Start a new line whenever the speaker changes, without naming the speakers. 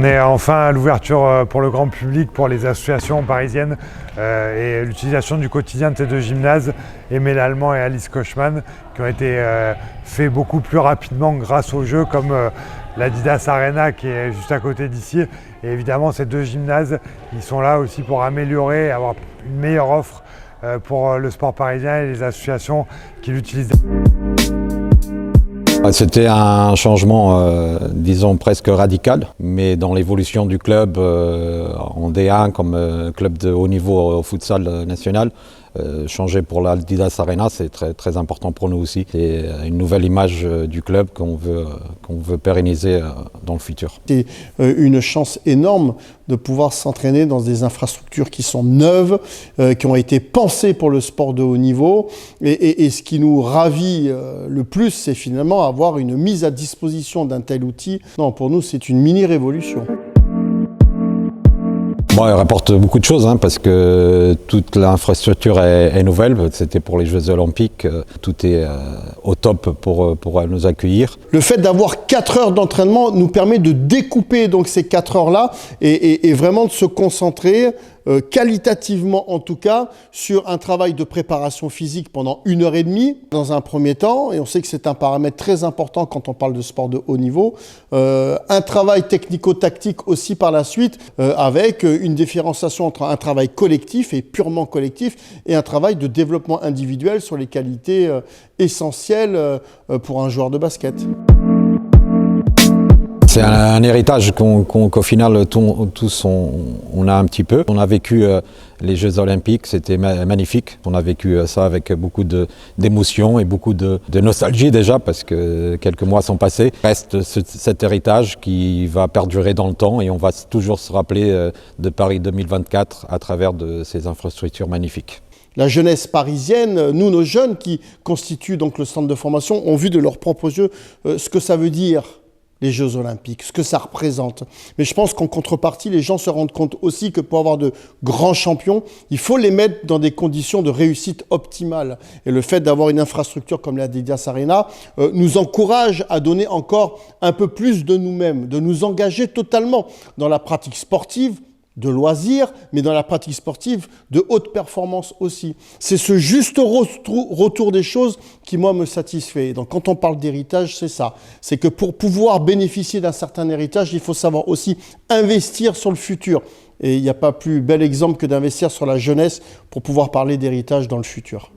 est enfin à l'ouverture pour le grand public, pour les associations parisiennes et l'utilisation du quotidien de ces deux gymnases, Aimé Lallemand et Alice Kochman, qui ont été faits beaucoup plus rapidement grâce aux Jeux, comme l'Adidas Arena qui est juste à côté d'ici. Et évidemment, ces deux gymnases, ils sont là aussi pour améliorer et avoir une meilleure offre pour le sport parisien et les associations qui l'utilisent.
C'était un changement, disons, presque radical, mais dans l'évolution du club en D1 comme club de haut niveau au futsal national, changer pour l'Adidas Arena, c'est très important pour nous aussi. C'est une nouvelle image du club qu'on veut pérenniser dans le futur.
C'est une chance énorme de pouvoir s'entraîner dans des infrastructures qui sont neuves, qui ont été pensées pour le sport de haut niveau. Et ce qui nous ravit le plus, c'est finalement avoir une mise à disposition d'un tel outil. Non, pour nous, c'est une mini-révolution.
Bon, elle rapporte beaucoup de choses parce que toute l'infrastructure est nouvelle. C'était pour les Jeux Olympiques. Tout est au top pour nous accueillir.
Le fait d'avoir 4 heures d'entraînement nous permet de découper donc ces 4 heures-là et vraiment de se concentrer qualitativement en tout cas sur un travail de préparation physique pendant 1h30 dans un premier temps, et on sait que c'est un paramètre très important quand on parle de sport de haut niveau, un travail technico-tactique aussi par la suite avec une différenciation entre un travail collectif et purement collectif et un travail de développement individuel sur les qualités essentielles pour un joueur de basket.
C'est un héritage qu'au final tous on a un petit peu. On a vécu les Jeux Olympiques, c'était magnifique. On a vécu ça avec beaucoup d'émotions et beaucoup de nostalgie déjà parce que quelques mois sont passés. Il reste cet héritage qui va perdurer dans le temps et on va toujours se rappeler de Paris 2024 à travers de ces infrastructures magnifiques.
La jeunesse parisienne, nous, nos jeunes qui constituent donc le centre de formation, ont vu de leurs propres yeux ce que ça veut dire, les Jeux Olympiques, ce que ça représente. Mais je pense qu'en contrepartie, les gens se rendent compte aussi que pour avoir de grands champions, il faut les mettre dans des conditions de réussite optimale. Et le fait d'avoir une infrastructure comme l'Adidas Arena nous encourage à donner encore un peu plus de nous-mêmes, de nous engager totalement dans la pratique sportive, de loisirs, mais dans la pratique sportive de haute performance aussi. C'est ce juste retour des choses qui, moi, me satisfait. Donc, quand on parle d'héritage, c'est ça. C'est que pour pouvoir bénéficier d'un certain héritage, il faut savoir aussi investir sur le futur. Et il n'y a pas plus bel exemple que d'investir sur la jeunesse pour pouvoir parler d'héritage dans le futur.